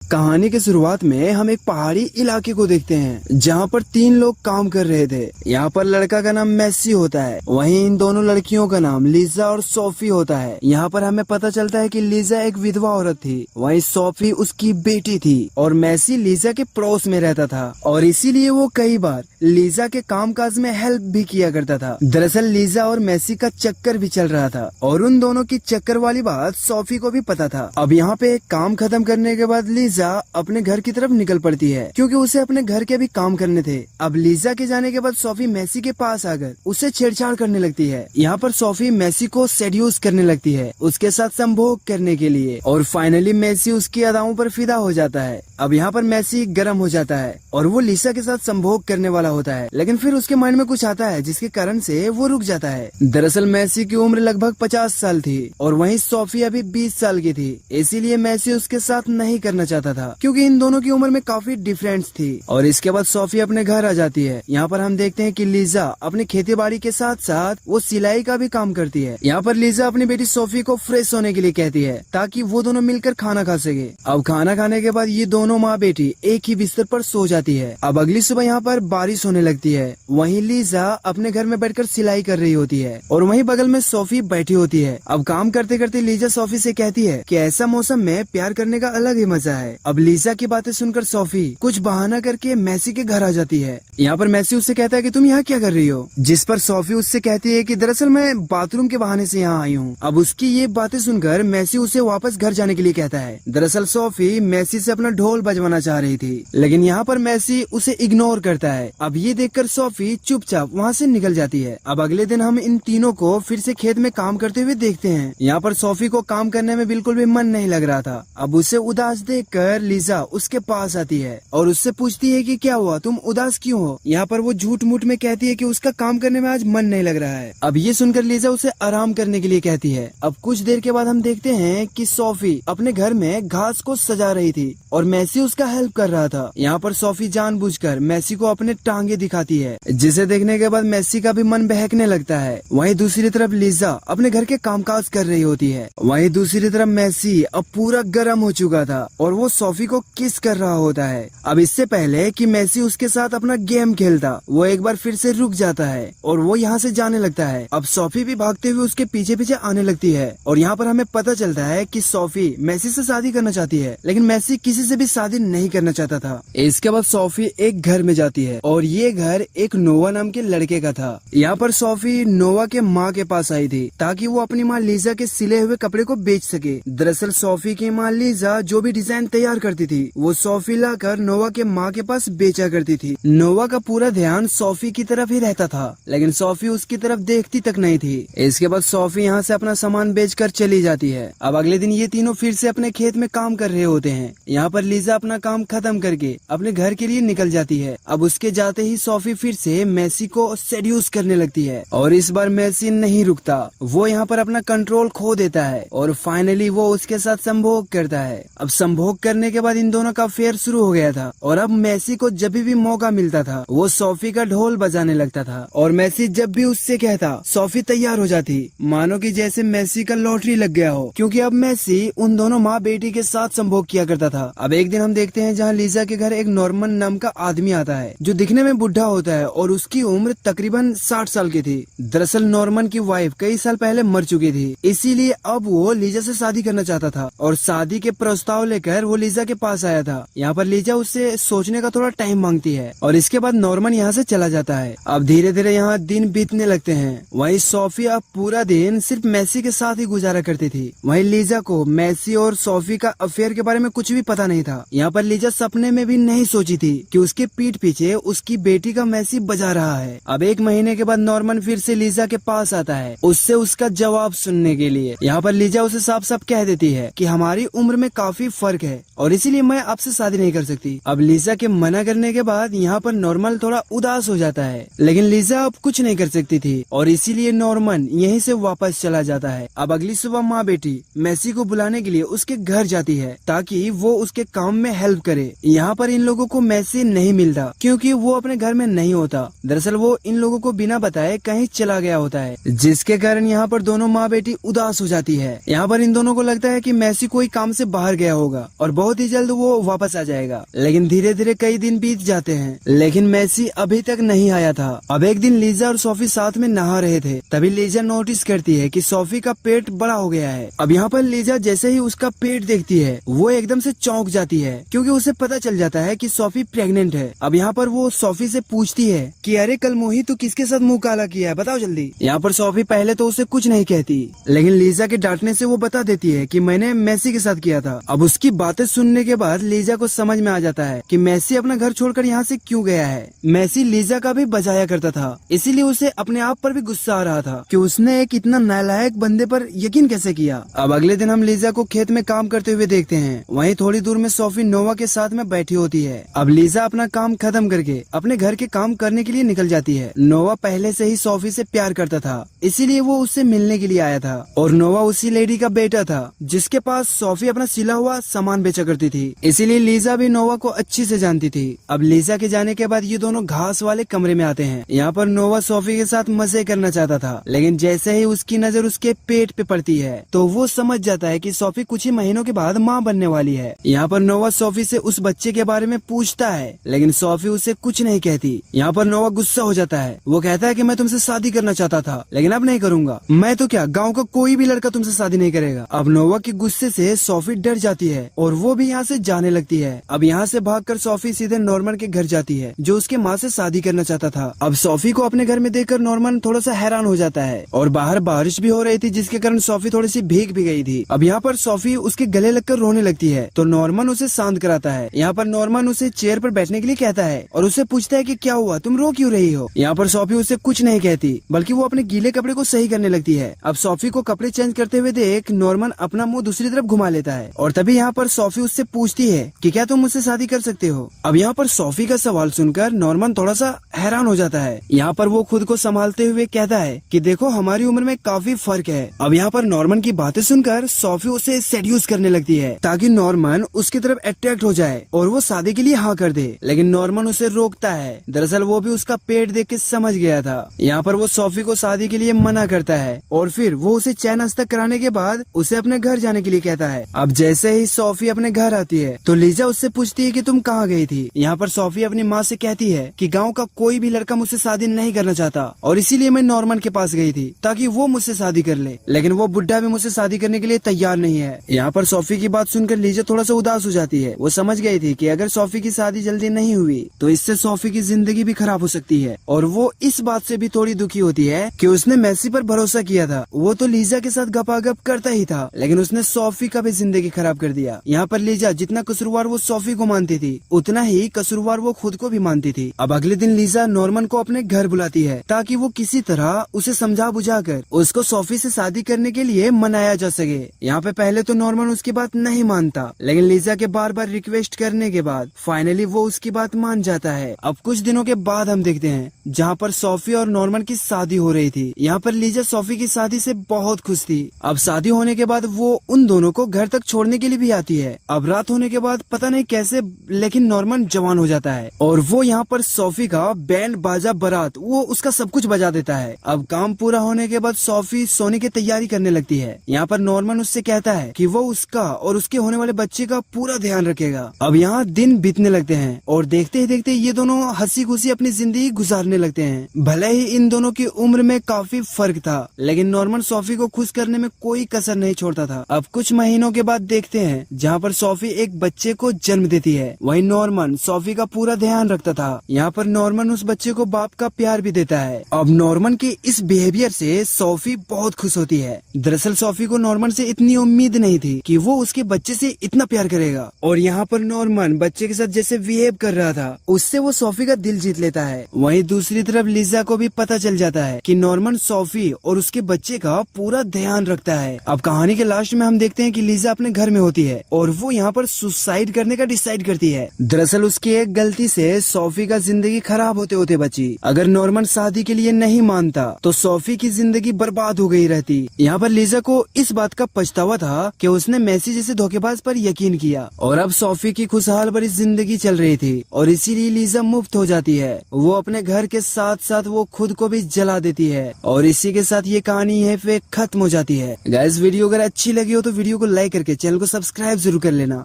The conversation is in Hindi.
कहानी के शुरुआत में हम एक पहाड़ी इलाके को देखते हैं जहाँ पर 3 लोग काम कर रहे थे। यहाँ पर लड़का का नाम मेसी होता है, वहीं इन दोनों लड़कियों का नाम लीजा और सोफी होता है। यहाँ पर हमें पता चलता है कि लीजा एक विधवा औरत थी, वहीं सोफी उसकी बेटी थी और मेसी लीजा के पड़ोस में रहता था और इसीलिए वो कई बार लीजा के कामकाज में हेल्प भी किया करता था। दरअसल लीजा और मेसी का चक्कर भी चल रहा था और उन दोनों की चक्कर वाली बात सोफी को भी पता था। अब यहाँ पे काम खत्म करने के बाद लीजा अपने घर की तरफ निकल पड़ती है क्योंकि उसे अपने घर के भी काम करने थे। अब लीजा के जाने के बाद सोफी मेसी के पास आकर उससे छेड़छाड़ करने लगती है। यहाँ पर सोफी मेसी को सेड्यूस करने लगती है उसके साथ संभोग करने के लिए और फाइनली मेसी उसकी अदाओं पर फिदा हो जाता है। अब यहाँ पर मेसी गर्म हो जाता है और वो लीजा के साथ संभोग करने वाला होता है, लेकिन फिर उसके माइंड में कुछ आता है जिसके कारण से वो रुक जाता है। दरअसल मेसी की उम्र लगभग 50 साल थी और वहीं सोफी अभी 20 साल की थी, इसीलिए मेसी उसके साथ नहीं करना चाहता था क्योंकि इन दोनों की उम्र में काफी डिफरेंस थी। और इसके बाद सोफी अपने घर आ जाती है। यहाँ पर हम देखते हैं कि लीजा अपने खेती बाड़ी के साथ साथ वो सिलाई का भी काम करती है। यहाँ पर लीजा अपनी बेटी सोफी को फ्रेश होने के लिए कहती है ताकि वो दोनों मिलकर खाना खा सके। अब खाना खाने के बाद ये दोनों माँ बेटी एक ही बिस्तर पर सो जाती है। अब अगली सुबह यहाँ पर बारिश होने लगती है। वहीं लीजा अपने घर में बैठकर सिलाई कर रही होती है और वहीं बगल में सोफी बैठी होती है। अब काम करते करते लीजा सोफी से कहती है कि ऐसा मौसम में प्यार करने का अलग ही मजा है। अब लीजा की बातें सुनकर सोफी कुछ बहाना करके मेसी के घर आ जाती है। यहाँ पर मेसी उससे कहता है कि तुम यहाँ क्या कर रही हो, जिस पर सोफी उससे कहती है कि दरअसल मैं बाथरूम के बहाने से यहाँ आई हूँ। अब उसकी ये बातें सुनकर मेसी उसे वापस घर जाने के लिए कहता है। दरअसल सोफी मेसी से अपना ढोल बजवाना चाह रही थी, लेकिन यहाँ पर मेसी उसे इग्नोर करता है। अब ये देखकर सोफी चुपचाप वहाँ से निकल जाती है। अब अगले दिन हम इन तीनों को फिर से खेत में काम करते हुए देखते हैं। यहाँ पर सोफी को काम करने में बिल्कुल भी मन नहीं लग रहा था। अब उसे उदास देखकर लीजा उसके पास आती है और उससे पूछती है कि क्या हुआ, तुम उदास क्यों हो। यहाँ पर वो झूठ मूठ में कहती है कि उसका काम करने में आज मन नहीं लग रहा है। अब ये सुनकर लीजा उसे आराम करने के लिए कहती है। अब कुछ देर के बाद हम देखते हैं कि सोफी अपने घर में घास को सजा रही थी और मेसी उसका हेल्प कर रहा था। यहाँ पर सोफी जानबूझकर मेसी को अपने टांगे दिखाती है, जिसे देखने के बाद मेसी का भी मन बहकने लगता है। वहीं दूसरी तरफ लीजा अपने घर के कामकाज कर रही होती है। वहीं दूसरी तरफ मेसी अब पूरा गर्म हो चुका था और वो सोफी को किस कर रहा होता है। अब इससे पहले कि मेसी उसके साथ अपना गेम खेलता, वो एक बार फिर से रुक जाता है और वो यहाँ से जाने लगता है। अब सोफी भी भागते हुए उसके पीछे पीछे आने लगती है और यहाँ पर हमें पता चलता है कि सोफी मेसी से शादी करना चाहती है, लेकिन मेसी किसी से भी शादी नहीं करना चाहता था। इसके बाद सोफी एक घर में जाती है और ये घर एक नोवा नाम के लड़के का था। यहाँ पर सोफी नोवा के माँ के पास आई थी ताकि वो अपनी माँ लीजा के सिले हुए कपड़े को बेच सके। दरअसल सोफी की माँ लीजा जो भी डिजाइन तैयार करती थी वो सोफी लाकर नोवा के माँ के पास बेचा करती थी। नोवा का पूरा ध्यान सोफी की तरफ ही रहता था, लेकिन सोफी उसकी तरफ देखती तक नहीं थी। इसके बाद सोफी यहाँ से अपना सामान बेचकर चली जाती है। अब अगले दिन ये तीनों फिर से अपने खेत में काम कर रहे होते हैं। यहाँ पर लीजा अपना काम खत्म करके अपने घर के लिए निकल जाती है। अब उसके जाते ही सोफी फिर से मेसी को सेड्यूस करने लगती है और इस बार मेसी नहीं रुकता। वो यहाँ पर अपना कंट्रोल खो देता है और फाइनली वो उसके साथ संभोग करता है। अब संभोग करने के बाद इन दोनों का अफेयर शुरू हो गया था और अब मेसी को जब भी मौका मिलता था वो सोफी का ढोल बजाने लगता था और मेसी जब भी उससे कहता सोफी तैयार हो जाती, मानो कि जैसे मेसी का लॉटरी लग गया हो, क्योंकि अब मेसी उन दोनों माँ बेटी के साथ संभोग किया करता था। अब एक दिन हम देखते हैं जहाँ लीजा के घर एक नॉर्मन नाम का आदमी आता है जो दिखने में बुढ़ा होता है और उसकी उम्र तकरीबन 60 साल की थी। दरअसल नॉर्मन की वाइफ कई साल पहले मर चुकी थी, इसीलिए अब वो लीजा से शादी करना चाहता था और शादी के प्रस्ताव लेकर वो लीजा के पास आया था। यहाँ पर लीजा उससे सोचने का थोड़ा टाइम मांगती है और इसके बाद नॉर्मन यहाँ से चला जाता है। अब धीरे धीरे यहाँ दिन बीतने लगते हैं। वहीं सोफी अब पूरा दिन सिर्फ मेसी के साथ ही गुजारा करती थी। वहीं लीजा को मेसी और सोफी का अफेयर के बारे में कुछ भी पता नहीं था। यहाँ पर लीजा सपने में भी नहीं सोची थी कि उसके पीठ पीछे उसकी बेटी का मेसी बजा रहा है। अब एक महीने के बाद नॉर्मन फिर से लीजा के पास आता है उससे उसका जवाब सुनने के लिए। यहाँ पर लीजा उसे साफ साफ कह देती है कि हमारी उम्र में काफी फर्क है और इसीलिए मैं आपसे शादी नहीं कर सकती। अब लीजा के मना करने के बाद यहाँ पर नॉर्मन थोड़ा उदास हो जाता है, लेकिन लीजा अब कुछ नहीं कर सकती थी और इसीलिए नॉर्मन यहीं से वापस चला जाता है। अब अगली सुबह माँ बेटी मेसी को बुलाने के लिए उसके घर जाती है ताकि वो उसके काम काम में हेल्प करे। यहाँ पर इन लोगों को मैसी नहीं मिलता क्योंकि वो अपने घर में नहीं होता। दरअसल वो इन लोगों को बिना बताए कहीं चला गया होता है, जिसके कारण यहाँ पर दोनों माँ बेटी उदास हो जाती है। यहाँ पर इन दोनों को लगता है कि मैसी कोई काम से बाहर गया होगा और बहुत ही जल्द वो वापस आ जाएगा। लेकिन धीरे धीरे कई दिन बीत जाते हैं, लेकिन मैसी अभी तक नहीं आया था। अब एक दिन लीजा और सोफी साथ में नहा रहे थे, तभी लीजा नोटिस करती है कि सोफी का पेट बड़ा हो गया है। अब यहाँ पर लीजा जैसे ही उसका पेट देखती है वो एकदम से चौंक जाती है क्योंकि उसे पता चल जाता है कि सोफी प्रेग्नेंट है। अब यहाँ पर वो सोफी से पूछती है कि अरे कल मोही तू किसके साथ मुंह काला किया है, बताओ जल्दी। यहाँ पर सोफी पहले तो उसे कुछ नहीं कहती, लेकिन लीजा के डांटने से वो बता देती है कि मैंने मैसी के साथ किया था। अब उसकी बातें सुनने के बाद लीजा को समझ में आ जाता है कि मैसी अपना घर छोड़कर यहाँ से क्यों गया है। मैसी लीजा का भी बजाया करता था, इसीलिए उसे अपने आप पर भी गुस्सा आ रहा था कि उसने एक इतना नालायक बंदे पर यकीन कैसे किया। अब अगले दिन हम लीजा को खेत में काम करते हुए देखते हैं। वहीं थोड़ी दूर में सोफी नोवा के साथ में बैठी होती है। अब लीजा अपना काम खत्म करके अपने घर के काम करने के लिए निकल जाती है। नोवा पहले से ही सोफी से प्यार करता था, इसीलिए वो उससे मिलने के लिए आया था और नोवा उसी लेडी का बेटा था जिसके पास सोफी अपना सिला हुआ सामान बेचा करती थी। इसीलिए लीजा भी नोवा को अच्छी से जानती थी। अब लीजा के जाने के बाद ये दोनों घास वाले कमरे में आते हैं। यहाँ पर नोवा सोफी के साथ मजे करना चाहता था, लेकिन जैसे ही उसकी नजर उसके पेट पे पड़ती है तो वो समझ जाता है कि सोफी कुछ ही महीनों के बाद माँ बनने वाली है। यहाँ पर नोवा सोफी से उस बच्चे के बारे में पूछता है, लेकिन सोफी उसे कुछ नहीं कहती। यहाँ पर नोवा गुस्सा हो जाता है। वो कहता है कि मैं तुमसे शादी करना चाहता था, लेकिन अब नहीं करूंगा। मैं तो क्या, गाँव का कोई भी लड़का तुमसे शादी नहीं करेगा। अब नोवा के गुस्से से सोफी डर जाती है और वो भी यहाँ से जाने लगती है। अब यहाँ से भागकर सोफी सीधे नॉर्मन के घर जाती है जो उसके माँ से शादी करना चाहता था। अब सोफी को अपने घर में देखकर नॉर्मन थोड़ा सा हैरान हो जाता है और बाहर बारिश भी हो रही थी, जिसके कारण सोफी थोड़ी सी भीग भी गई थी। अब यहाँ पर सोफी उसके गले लगकर रोने लगती है तो नॉर्मन उसे शांत कराता है। यहाँ पर नॉर्मन उसे चेयर पर बैठने के लिए कहता है और उससे पूछता है कि क्या हुआ, तुम रो क्यों रही हो। यहाँ पर सोफी उसे कुछ नहीं कहती, बल्कि वो अपने गीले कपड़े को सही करने लगती है। अब सोफी को कपड़े चेंज करते हुए देख नॉर्मन अपना मुंह दूसरी तरफ घुमा लेता है और तभी यहाँ पर सोफी उससे पूछती है कि क्या तुम मुझसे शादी कर सकते हो। अब यहाँ पर सोफी का सवाल सुनकर नॉर्मन थोड़ा सा हैरान हो जाता है। यहाँ पर वो खुद को संभालते हुए कहता है कि देखो हमारी उम्र में काफी फर्क है। अब यहाँ पर नॉर्मन की बातें सुनकर सोफी उसे सेड्यूस करने लगती है ताकि नॉर्मन उसकी तरफ अट्रैक्ट हो जाए और वो शादी के लिए हाँ कर दे, लेकिन नॉर्मन उसे रोकता है। दरअसल वो भी उसका पेट देख के समझ गया था। यहाँ पर वो सोफी को शादी के लिए मना करता है और फिर वो उसे चैन हस्तक कराने के बाद उसे अपने घर जाने के लिए कहता है। अब जैसे ही सोफी अपने घर आती है तो लीजा उससे पूछती है कि तुम कहाँ गई थी। यहाँ पर सोफी अपनी माँ से कहती है कि गाँव का कोई भी लड़का मुझसे शादी नहीं करना चाहता और इसीलिए मैं नॉर्मन के पास गई थी ताकि वो मुझसे शादी कर ले, लेकिन वो बुढ़ा भी मुझसे शादी करने के लिए तैयार नहीं है। यहाँ पर सोफी की बात सुनकर लीजा थोड़ा सा उदास हो जाती है। वो समझ गई थी कि अगर सोफी की शादी जल्दी नहीं हुई तो इससे सोफी की जिंदगी भी खराब हो सकती है और वो इस बात से भी थोड़ी दुखी होती है कि उसने मैसी पर भरोसा किया था। वो तो लीजा के साथ गपागप करता ही था, लेकिन उसने सोफी का भी जिंदगी खराब कर दिया। यहाँ पर लीजा जितना कसूरवार वो सोफी को मानती थी उतना ही कसूरवार वो खुद को भी मानती थी। अब अगले दिन लीजा नॉर्मन को अपने घर बुलाती है ताकि वो किसी तरह उसे समझा बुझाकर उसको सोफी से शादी करने के लिए मनाया जा सके। यहाँ पे पहले तो नॉर्मन उसकी बात नहीं मानता, लेकिन लीजा के बार बार रिक्वेस्ट करने के बाद फाइनली वो उसकी बात मान जाता है। अब कुछ दिनों के बाद हम देखते हैं जहाँ पर सोफी और नॉर्मन की शादी हो रही थी। यहाँ पर लीजा सोफी की शादी से बहुत खुश थी। अब शादी होने के बाद वो उन दोनों को घर तक छोड़ने के लिए भी आती है। अब रात होने के बाद पता नहीं कैसे लेकिन नॉर्मन जवान हो जाता है और वो यहाँ पर सोफी का बैंड बाजा बारात वो उसका सब कुछ बजा देता है। अब काम पूरा होने के बाद सोफी सोने की तैयारी करने लगती है। यहाँ पर नॉर्मन उससे कहता है कि वो उसका और उसके होने वाले बच्चे का पूरा ध्यान रखेगा। अब यहाँ दिन बीतने लगते हैं और देखते ही देखते ये दोनों हंसी खुशी अपनी जिंदगी गुजारने लगते हैं। भले ही इन दोनों की उम्र में काफी फर्क था, लेकिन नॉर्मन सोफी को खुश करने में कोई कसर नहीं छोड़ता था। अब कुछ महीनों के बाद देखते हैं जहाँ पर सोफी एक बच्चे को जन्म देती है। वहीं नॉर्मन सोफी का पूरा ध्यान रखता था। यहाँ पर नॉर्मन उस बच्चे को बाप का प्यार भी देता है। अब नॉर्मन के इस बिहेवियर से सोफी बहुत खुश होती है। दरअसल सोफी को नॉर्मन से इतनी उम्मीद नहीं थी कि वो उसके बच्चे से इतना प्यार करेगा और यहाँ पर नॉर्मन बच्चे के साथ जैसे बिहेव कर रहा था उससे वो सोफी का दिल जीत लेता है। वहीं दूसरी तरफ लीजा को भी पता चल जाता है कि नॉर्मन सोफी और उसके बच्चे का पूरा ध्यान रखता है। अब कहानी के लास्ट में हम देखते हैं कि लीजा अपने घर में होती है और वो यहाँ पर सुसाइड करने का डिसाइड करती है। दरअसल उसकी एक गलती से सोफी का जिंदगी खराब होते होते बची। अगर नॉर्मन शादी के लिए नहीं मानता तो सोफी की जिंदगी बर्बाद हो गई रहती। यहाँ पर लीजा को इस बात का पछतावा था कि उसने मैसी जैसे धोखेबाज पर यकीन किया। और अब सोफी की खुशहाल भरी जिंदगी चल रही थी और इसीलिए लीजा मुफ्त हो जाती है। वो अपने घर के साथ साथ वो खुद को भी जला देती है और इसी के साथ ये कहानी है फिर खत्म हो जाती है। गाइस वीडियो अगर अच्छी लगी हो तो वीडियो को लाइक करके चैनल को सब्सक्राइब जरूर कर लेना।